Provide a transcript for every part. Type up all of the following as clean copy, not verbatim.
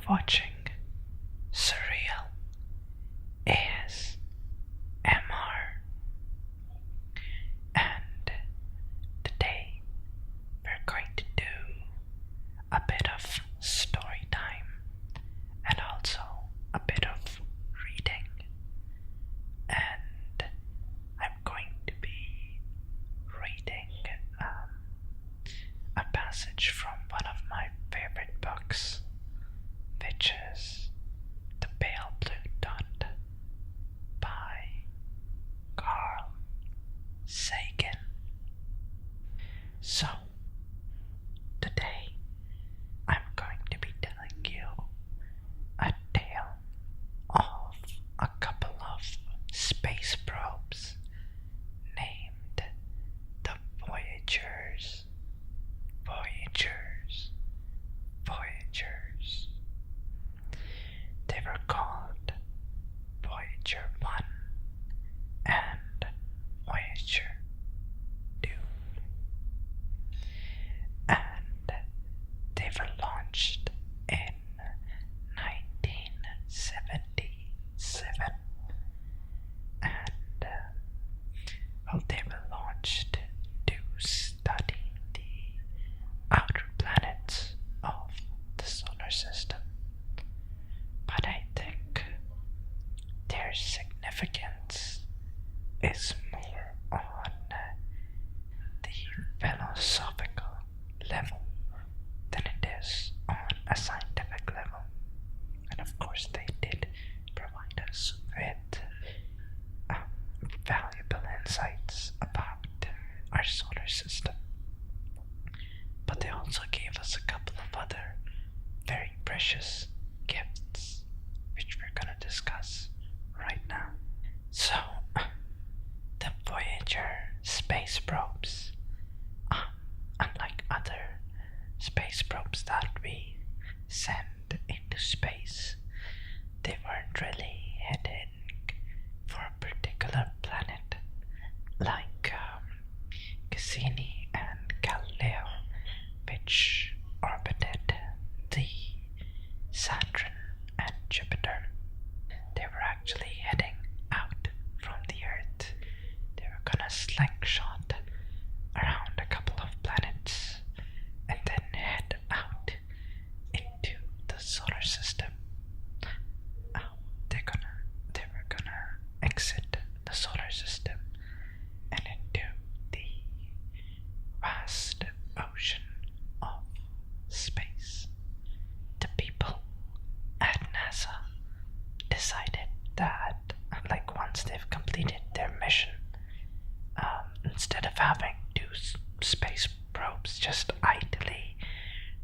watching Surreal ASMR, and today we're going to do a bit of story time and also a bit of reading, and I'm going to be reading a passage from one of my favorite books, which is The Pale Blue Dot by Carl Sagan. So, today I'm going to be telling you a tale of a couple of space probes named the Voyagers. They were called Voyager 1 and Voyager 2. And they were launched in 1977. And they were launched to study the outer planets of the solar system. But I think their significance is more on the philosophical level than it is on a scientific level. And of course they did provide us with valuable insights about our solar system. But they also gave us a couple of other very precious gifts, which we're going to discuss right now. So, the Voyager space probes, unlike other space probes that we send into space, they weren't really heading for a particular planet like Cassini and Galileo, which orbited the Saturn and Jupiter. They were actually heading out from the Earth. They were gonna slingshot around a couple of planets and then head out into the solar system. They were gonna exit the solar system and into the vast ocean of space. The people at NASA decided that, like, once they've completed their mission, instead of having two space probes just idly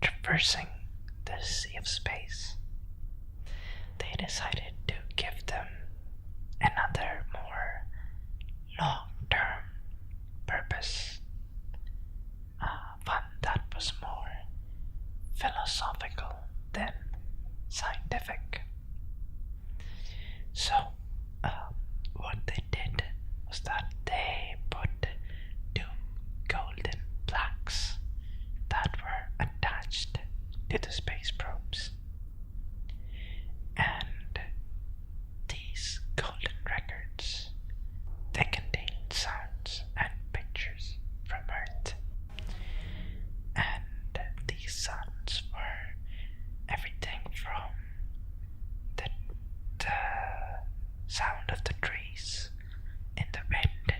traversing the sea of space, they decided to give them another more long-term purpose, one that was more philosophical than scientific. So, what they did was that they put two golden plaques that were attached to the space probes. And these golden records, they contained sounds and pictures from Earth. And these sounds were everything from the sound of the trees in the wind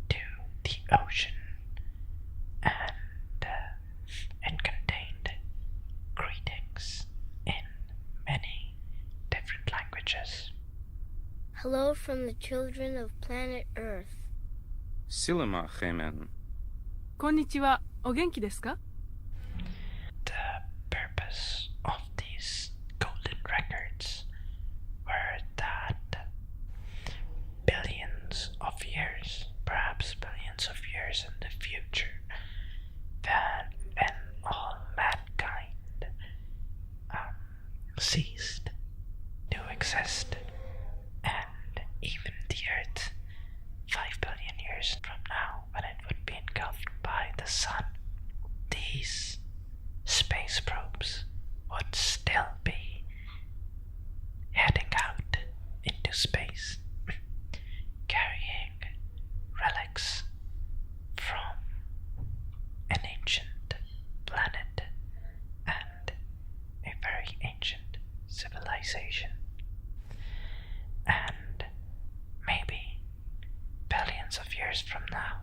to the ocean, and it contained greetings in many different languages. Hello from the children of planet Earth. Silema Hemen. こんにちは。お元気ですか? The purpose of these golden records were that billions of years, perhaps billions of years in the future, when all mankind ceased to exist, and even the Earth, 5 billion years from now, when it would be engulfed by the sun, these space probes would still be relics from an ancient planet and a very ancient civilization. And maybe billions of years from now,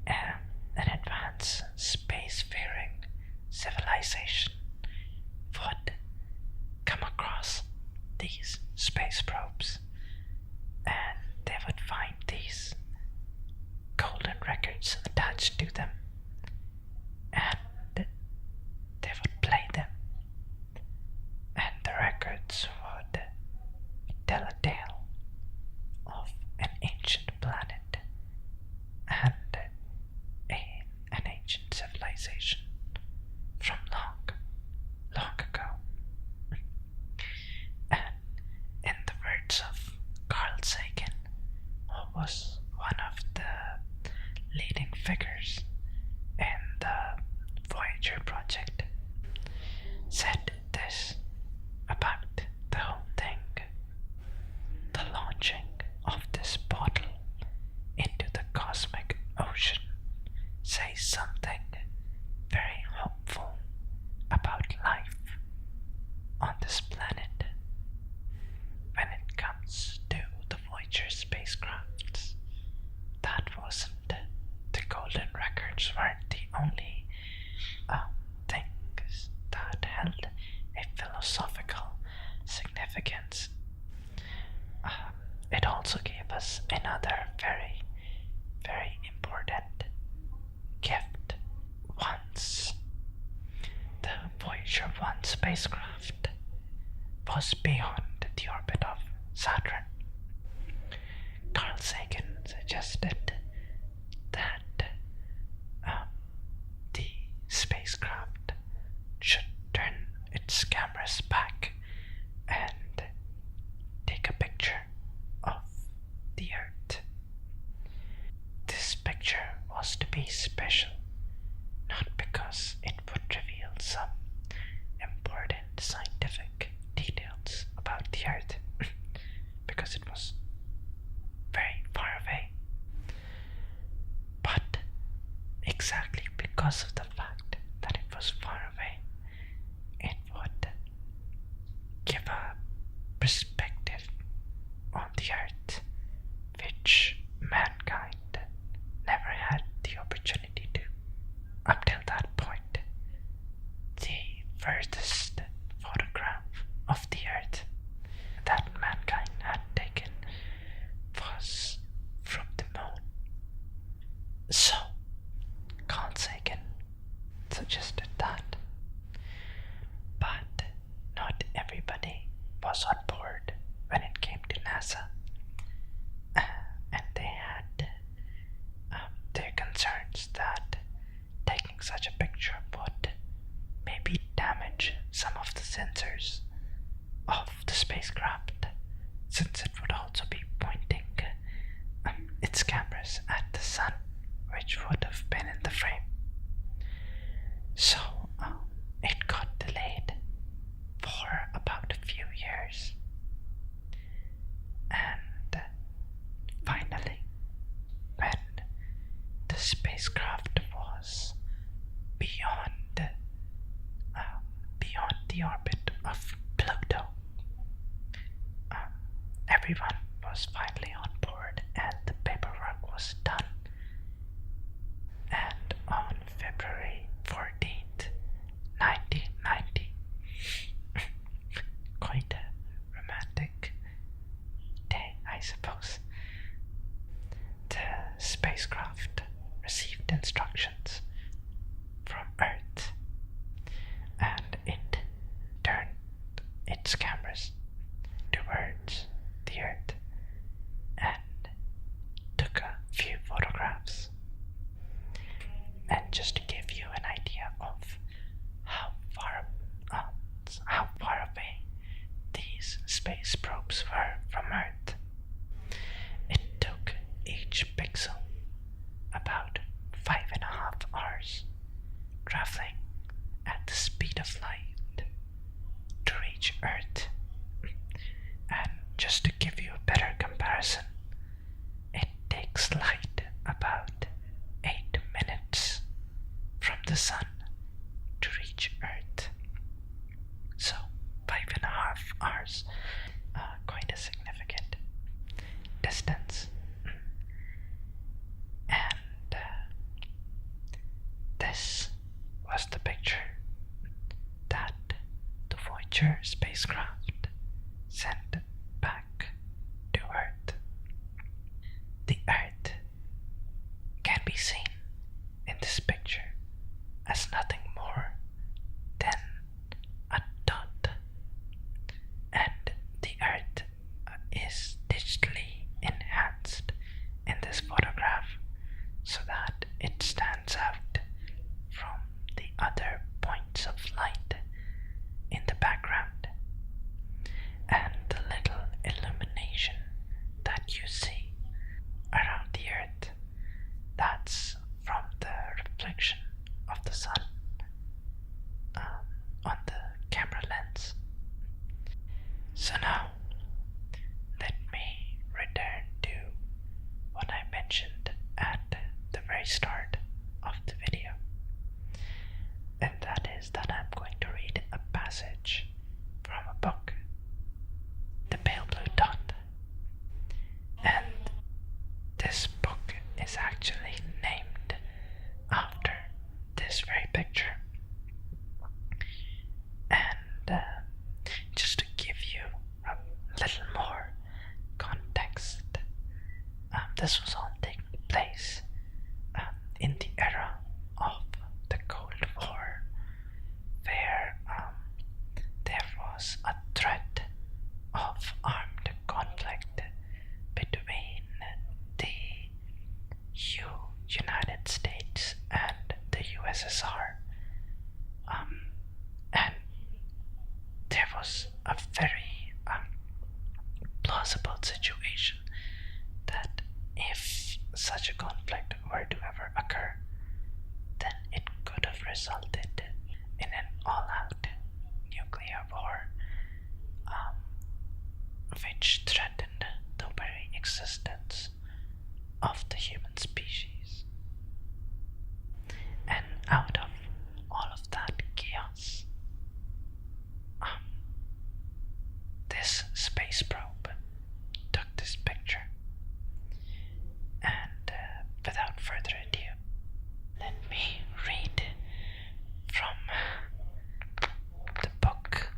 an advanced spacefaring civilization would come across these space probes, and they would find these golden records attached to them, and they would play them, and the records would tell a tale of an ancient planet and an ancient civilization from long ago. And in the words of Carl Sagan, who was one of the leading figures in the Voyager project, said this about the whole thing: the launching of this bottle into the cosmic ocean says something very hopeful about life on this planet. When it comes to the Voyager spacecrafts, that wasn't the golden records weren't the only things that held a philosophical significance. It also gave us another very, very important gift. Once the Voyager 1 spacecraft was beyond the orbit of Saturn, Carl Sagan suggested that the spacecraft should turn its cameras back and take a picture of the Earth. This picture was to be special, not because it would reveal some important scientific details about the Earth, because it was very far away, but exactly because of the fact that it was far away, it would give a perspective on the Earth which mankind never had the opportunity to. Up till that point, the furthest photograph of the Earth that mankind had taken was from the moon. So, Carl Sagan suggested that. But not everybody was on board when it came to NASA. And they had their concerns that taking such a picture would maybe damage some of the sensors of the spacecraft, since it would also be pointing its cameras at the sun, which would have been in the frame. So it got delayed for about a few years, and finally, when the spacecraft was beyond the orbit of Pluto, everyone was finally on board and the paperwork was done. And on February 14th, 1990, quite a romantic day, I suppose, the spacecraft received instructions from Earth, and it turned its cameras towards the Earth and took a few photographs. And just to give you an idea of how far away these space probes were from Earth, it took each pixel about 5.5 hours sun to reach Earth. So 5.5 hours, quite a significant distance. And this was the picture that the Voyager spacecraft sent back to Earth. The Earth can be seen in this picture as nothing more than a dot, and the Earth is digitally enhanced in this photograph so that it stands out from the other points of light in the background, and the little illumination that you see around the Earth, that's from the reflection of the sun on the camera lens. So now let me return to what I mentioned at the very start of the video, and that is that I'm going to read a passage from a book, The Pale Blue Dot. And this book is actually named after this very picture. And just to give you a little more context, this was all taking place in the era of the Cold War, where there was a threat of armed conflict between the United States and the USSR. And there was a very plausible situation that if such a conflict were to ever occur, then it could have resulted in an all-out nuclear war, which threatened the very existence of the human species. And out of all of that chaos, this space probe took this picture. And without further ado, let me read from the book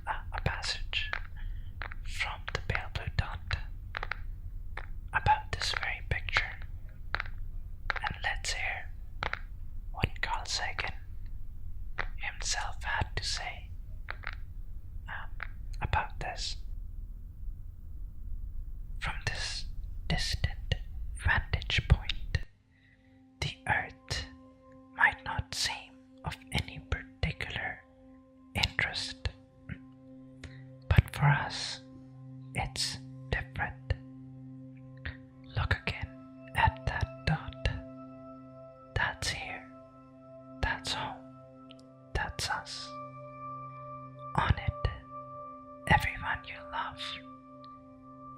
a passage from The Pale Blue Dot about this very picture. And let's hear what Carl Sagan himself had to say about this. From this distant vantage point, the Earth might not seem of any particular interest, but for us, it's different. Look again at that dot. That's here. That's home. That's us. On it, everyone you love,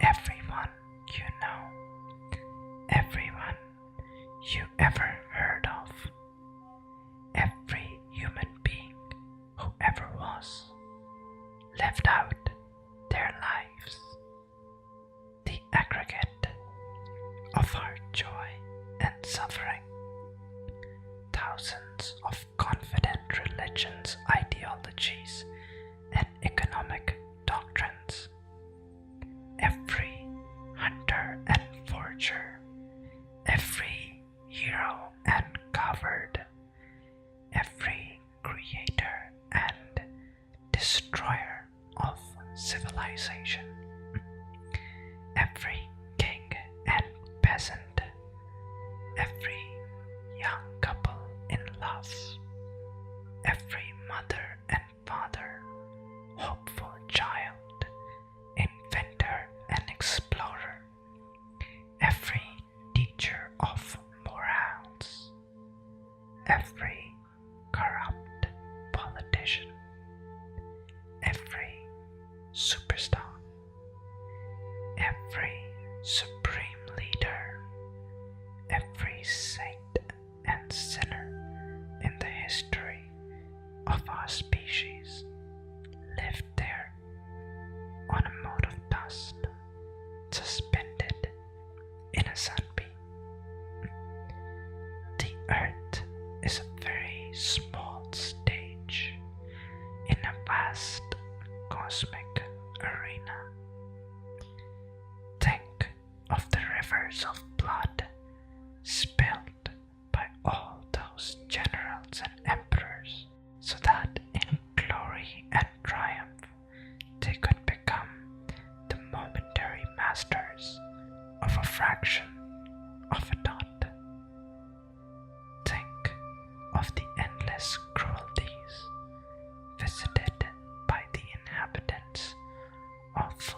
everyone you know, everyone you ever heard of, every human being who ever was, lived out their lives. The aggregate of our joy and suffering, thousands of confident religions, ideologies, and economic doctrines. Every hunter and forger, every hero and coward, every creator and destroyer of civilization, every king and peasant, every young couple in love, every mother and father, hopeful child, inventor and explorer, every teacher of morals, every corrupt politician, every superstar, every supreme leader, every saint and sinner in the is a very small stage in a vast cosmic arena. Think of the rivers of blood spilled by all those generals and emperors, so that in glory and triumph they could become the momentary masters of a fraction of a dot. Think of the endless cruelties visited by the inhabitants of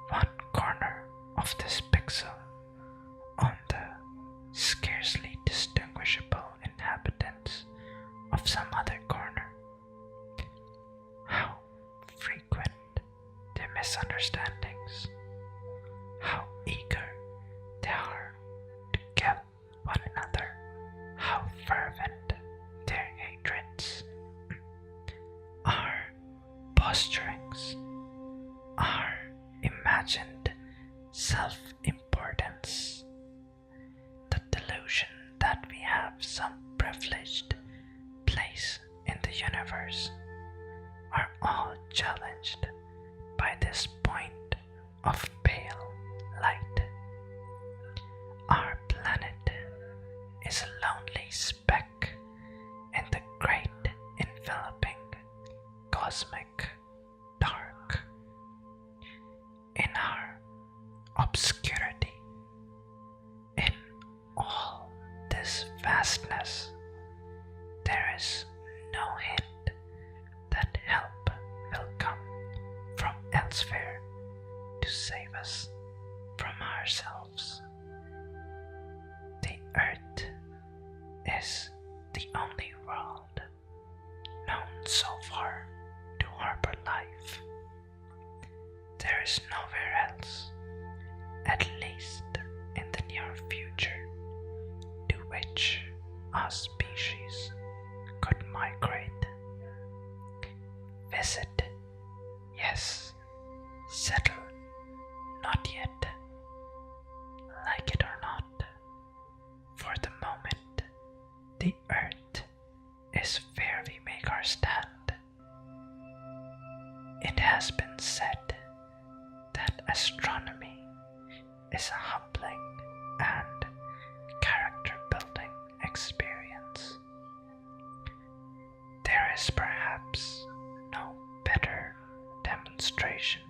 one corner of this pixel on the scarcely distinguishable inhabitants of some other corner. How frequent their misunderstandings, how eager they are to kill one another, how fervent their hatreds. Our posturings, our imagined self-importance, the delusion that we have some privileged place in the universe, are all challenged by this point of pale light. Our planet is a lonely speck in the great enveloping cosmic dark. In our obscurity, in all this vastness, there is no hint that help will come from elsewhere to save us from ourselves. The earth is the only world known so far to harbor life. There is nowhere else, at least in the near future, to which our species could migrate. Visit, yes. Settle, not yet. Like it or not, for the moment, the earth is where we make our stand. It has been said that astronomy is a humbling and character-building experience. There is perhaps no better demonstration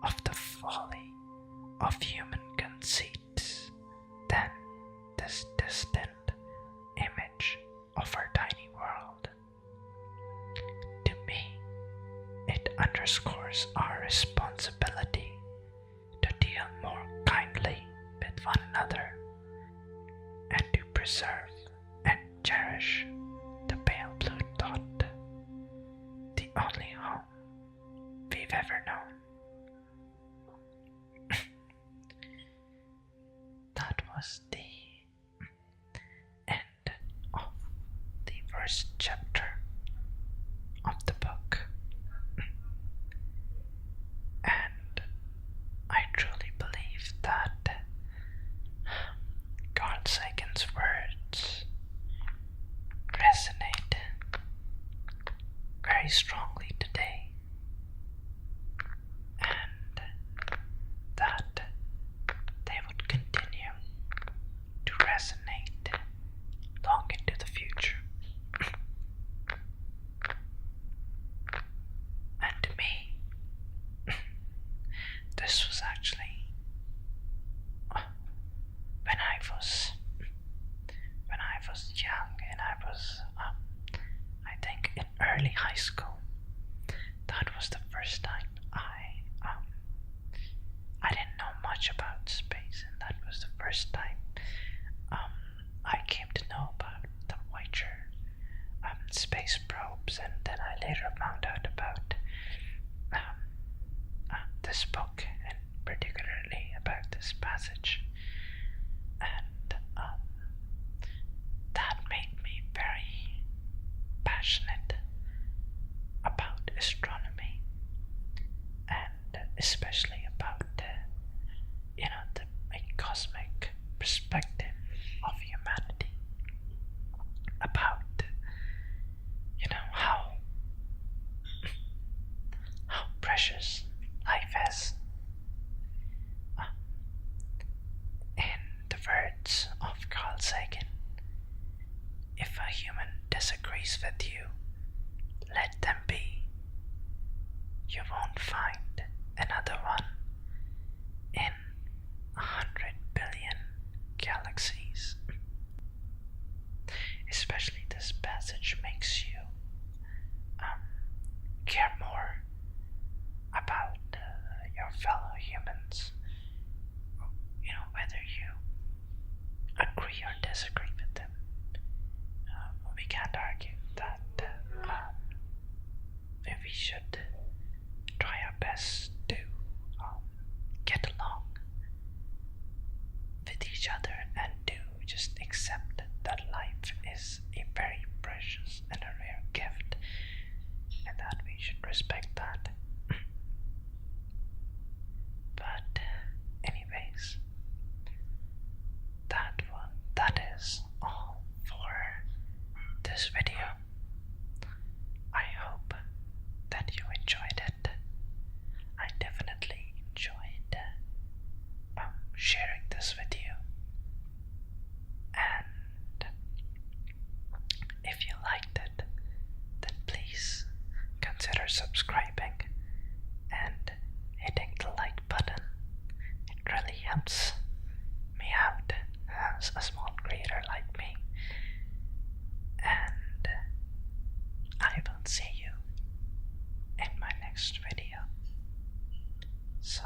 of the folly of human conceits than this distant image of our tiny world. To me, it underscores our responsibility to deal more kindly with one another and to preserve and cherish the pale blue dot, the only home we've ever known. That was the end of the first chapter of the book, and I truly believe that Carl Sagan's words resonate very strongly today, and that they would continue to resonate long into the future. And to me, this was actually when I was young and I was I think in early high school. That was the first time I didn't know much about space, and that was the first time I came to know about the Voyager space probes, and then I later found out about this book, and particularly about this passage, and that made me very passionate about astronomy, and especially about the cosmic perspective of humanity, agrees with you, let them be. You won't find another one in 100 billion galaxies. Especially this passage makes you care more about your fellow humans. You know, whether you agree or disagree with them. We can't argue that we should try our best to get along with each other and to just accept that life is a very precious and a rare gift and that we should respect that. But anyways, that is all for this video. I hope that you enjoyed it. I definitely enjoyed sharing this with you. And if you liked it, then please consider subscribing and hitting the like button. It really helps me out as a small creator like me. And I will see you in my next video. So